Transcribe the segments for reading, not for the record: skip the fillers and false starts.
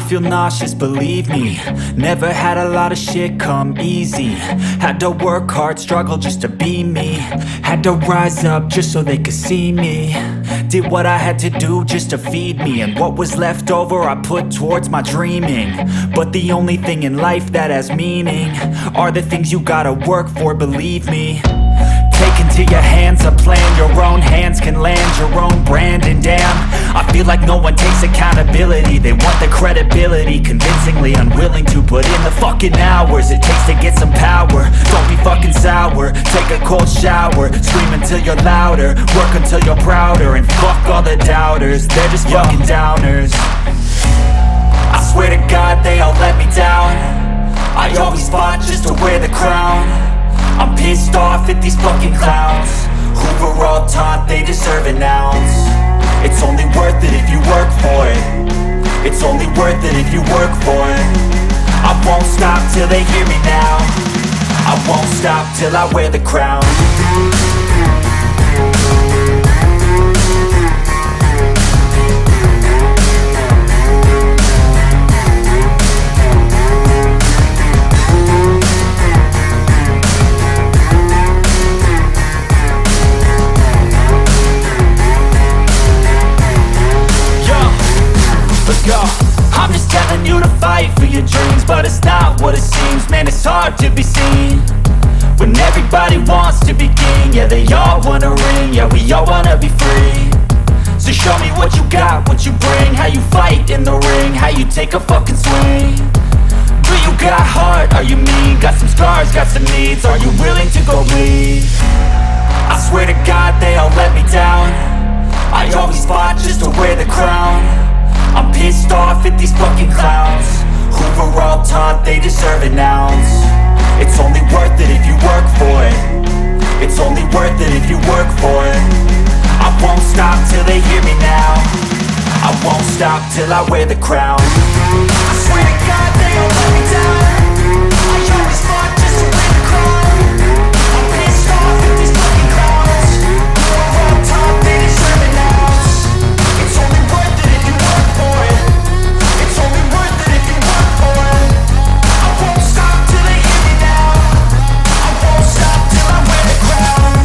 feel nauseous, believe me. Never had a lot of shit come easy. Had to work hard, struggle just to be me. Had to rise up just so they could see me. Did what I had to do just to feed me, and what was left over I put towards my dreaming. But the only thing in life that has meaning are the things you gotta work for, believe me. Take into your hands a plan, your own hands can land your own brand. And damn, I feel like no one takes accountability. They want the credibility, convincingly unwilling to put in the fucking hours it takes to get some power. Don't be fucking sour, take a cold shower. Scream until you're louder, work until you're prouder. And fuck all the doubters, they're just fucking downers. I swear to God they all let me down. I always fought just to wear the crown. I'm pissed off at these fucking clowns who were all taught they deserve an ounce. It's only worth it if you work for it. It's only worth it if you work for it. I won't stop till they hear me now. I won't stop till I wear the crown. I'm just telling you to fight for your dreams, but it's not what it seems. Man, it's hard to be seen when everybody wants to be king. Yeah, they all wanna ring, yeah, we all wanna be free. So show me what you got, what you bring, how you fight in the ring, how you take a fucking swing. Do you got heart, are you mean? Got some scars, got some needs, are you willing to go bleed? I swear to God they all let me down. I always fought just to wear the crown. I'm pissed off at these fucking clowns who were all taught they deserve an ounce. It's only worth it if you work for it. It's only worth it if you work for it. I won't stop till they hear me now. I won't stop till I wear the crown. I swear to God they all let me down. I always fought just to wear the crown. I'm pissed off at these fucking clowns who were all taught they deserve an ounce. It's only worth it if you work for it. It's only worth it if you work for it. I won't stop till they hear me now. I won't stop till I wear the crown.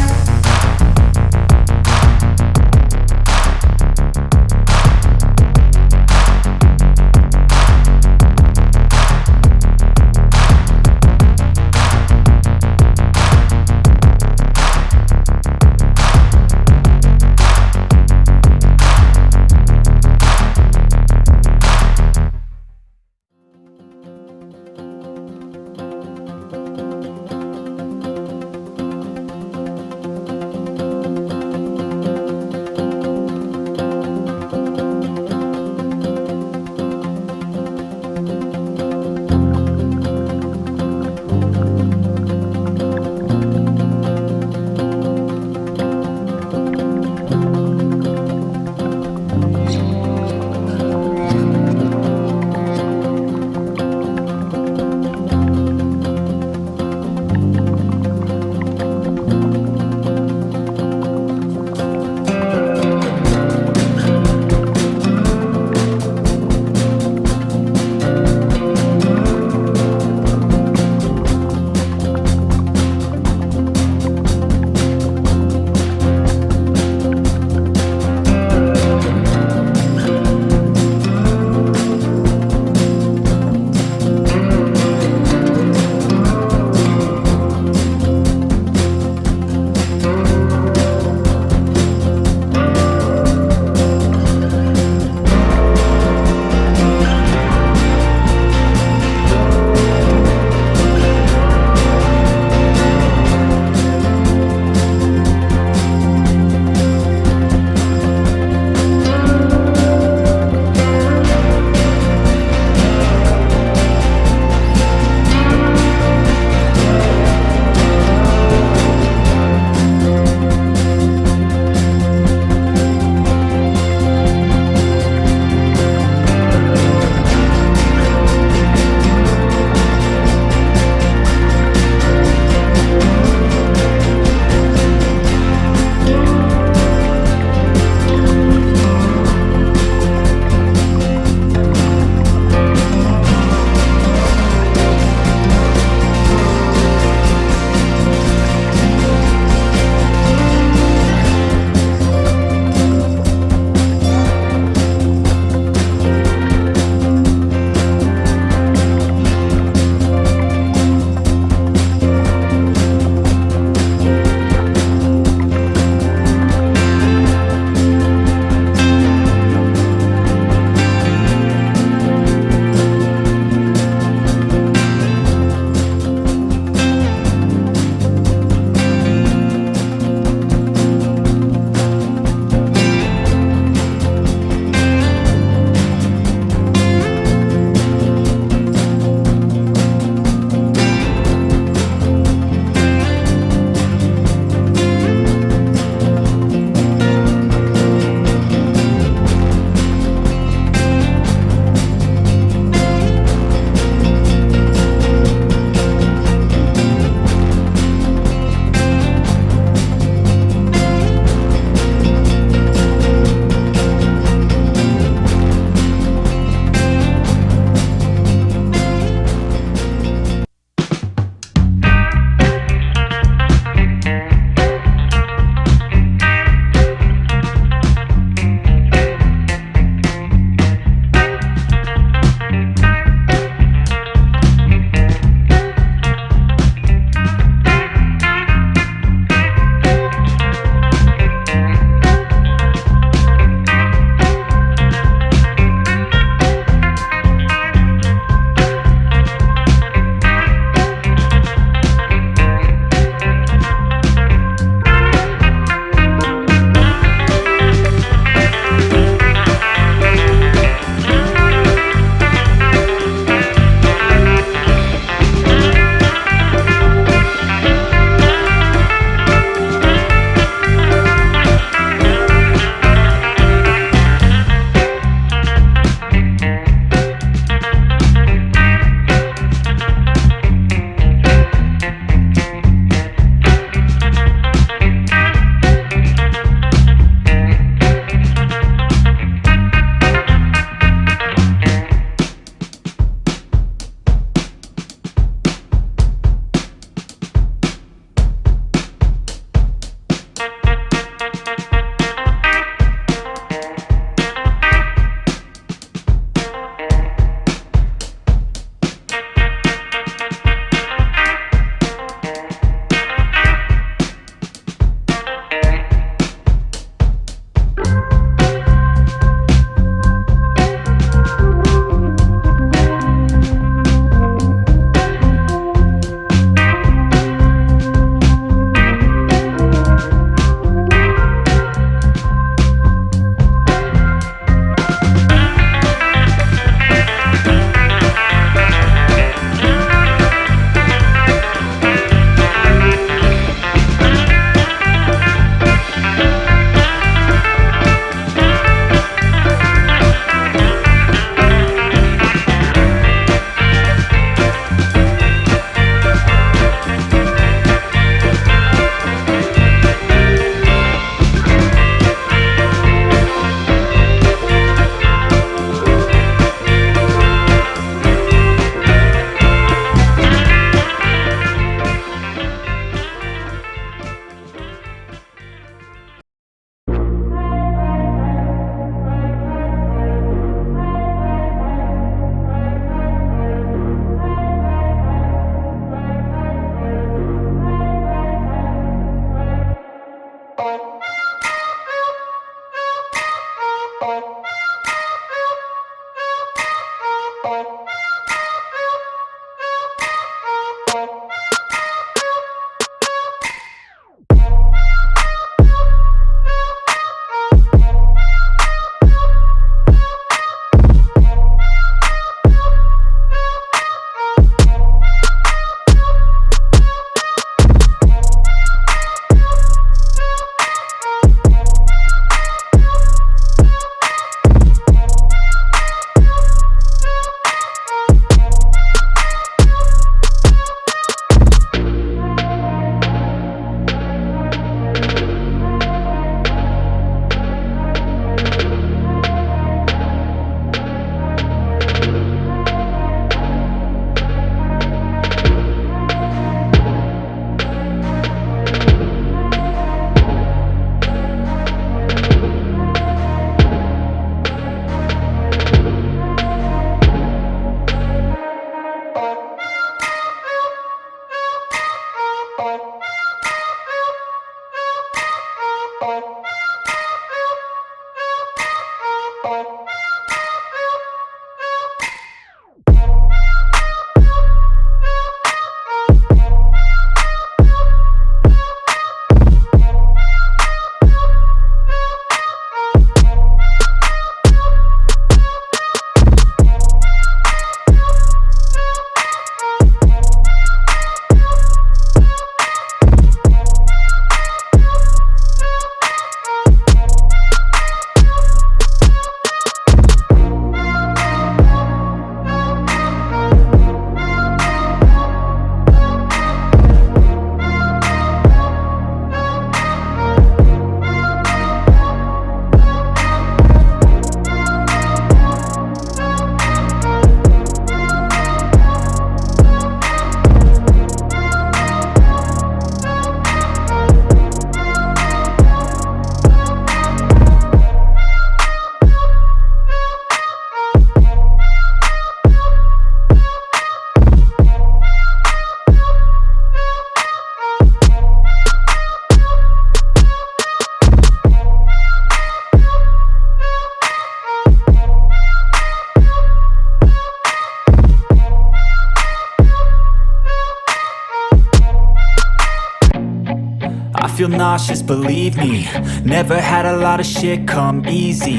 I feel nauseous, believe me. Never had a lot of shit come easy.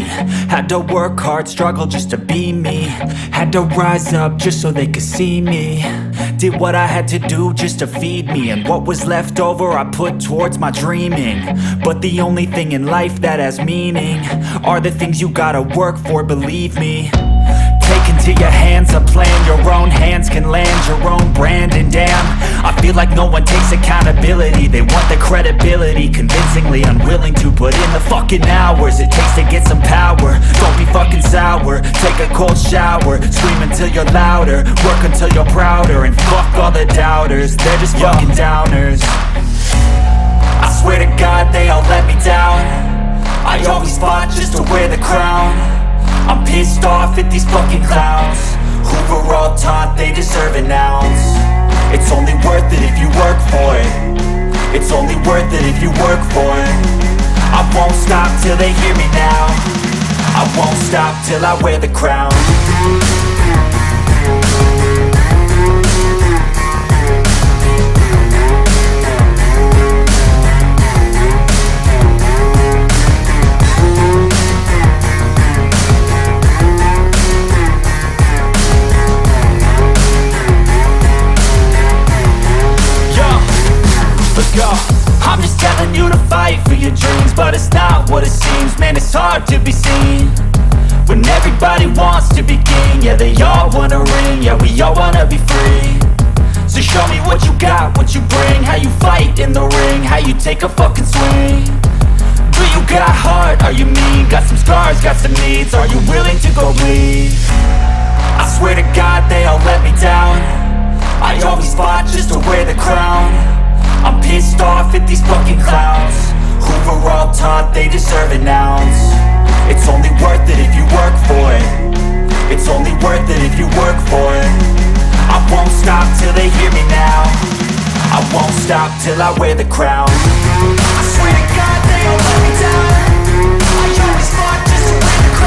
Had to work hard, struggle just to be me. Had to rise up just so they could see me. Did what I had to do just to feed me. And what was left over I put towards my dreaming. But the only thing in life that has meaning are the things you gotta work for, believe me. Take into your hands a plan, your own hands can land your own brand. And damn, I feel like no one takes accountability. They want the credibility, convincingly unwilling to put in the fucking hours it takes to get some power. Don't be fucking sour, take a cold shower. Scream until you're louder, work until you're prouder. And fuck all the doubters, they're just fucking downers. I swear to God they all let me down. I always fought just to wear the crown. I'm pissed off at these fucking clowns who were all taught they deserve an ounce. It's only worth it if you work for it. It's only worth it if you work for it. I won't stop till they hear me now. I won't stop till I wear the crown. I'm just telling you to fight for your dreams, but it's not what it seems. Man, it's hard to be seen when everybody wants to be king. Yeah, they all wanna ring, yeah, we all wanna be free. So show me what you got, what you bring, how you fight in the ring, how you take a fucking swing. Do you got heart, are you mean? Got some scars, got some needs, are you willing to go bleed? I swear to God they all let me down. I always fought just to wear the crown. I'm pissed off at these fucking clowns who were all taught they deserve an ounce. It's only worth it if you work for it. It's only worth it if you work for it. I won't stop till they hear me now. I won't stop till I wear the crown. I swear to God they all let me down. I always fought just to wear the crown.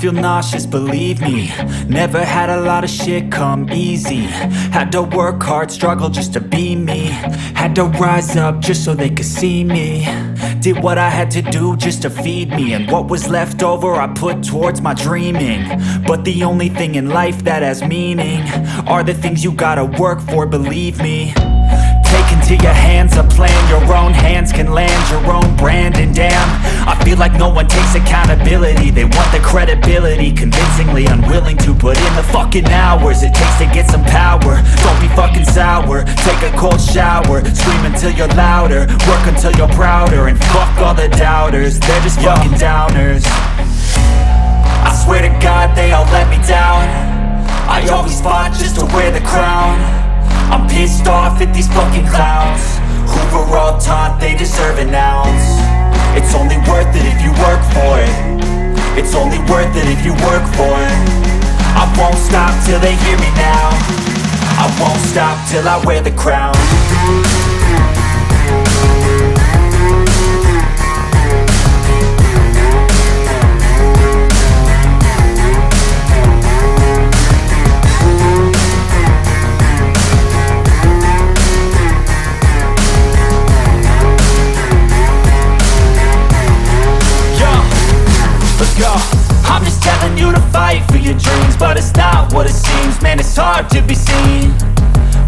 feel nauseous, believe me. Never had a lot of shit come easy. Had to work hard, struggle just to be me. Had to rise up just so they could see me. Did what I had to do just to feed me. And what was left over I put towards my dreaming. But the only thing in life that has meaning are the things you gotta work for, believe me. Take into your hands a plan, your own hands can land your own brand. And damn, I feel like no one takes accountability. They want the credibility, convincingly unwilling to put in the fucking hours it takes to get some power. Don't be fucking sour, take a cold shower. Scream until you're louder, work until you're prouder. And fuck all the doubters, they're just fucking downers. I swear to God they all let me down. I always fought just to wear the crown. I'm pissed off at these fucking clowns who were all taught they deserve an ounce. It's only worth it if you work for it. It's only worth it if you work for it. I won't stop till they hear me now. I won't stop till I wear the crown. I'm just telling you to fight for your dreams, but it's not what it seems. Man, it's hard to be seen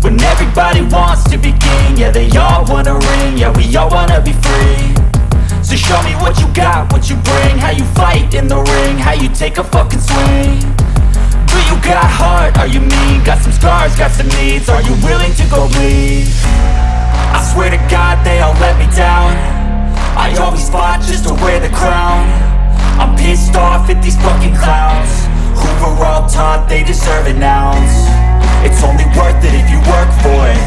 when everybody wants to be king. Yeah, they all wanna ring, yeah, we all wanna be free. So show me what you got, what you bring, how you fight in the ring, how you take a fucking swing. Do you got heart, are you mean? Got some scars, got some needs, are you willing to go bleed? I swear to God they all let me down. I always fought just to wear the crown. I'm pissed off at these fucking clowns who were all taught they deserve an ounce. It's only worth it if you work for it.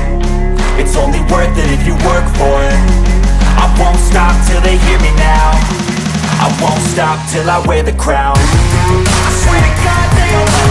It's only worth it if you work for it. I won't stop till they hear me now. I won't stop till I wear the crown. I swear to God they all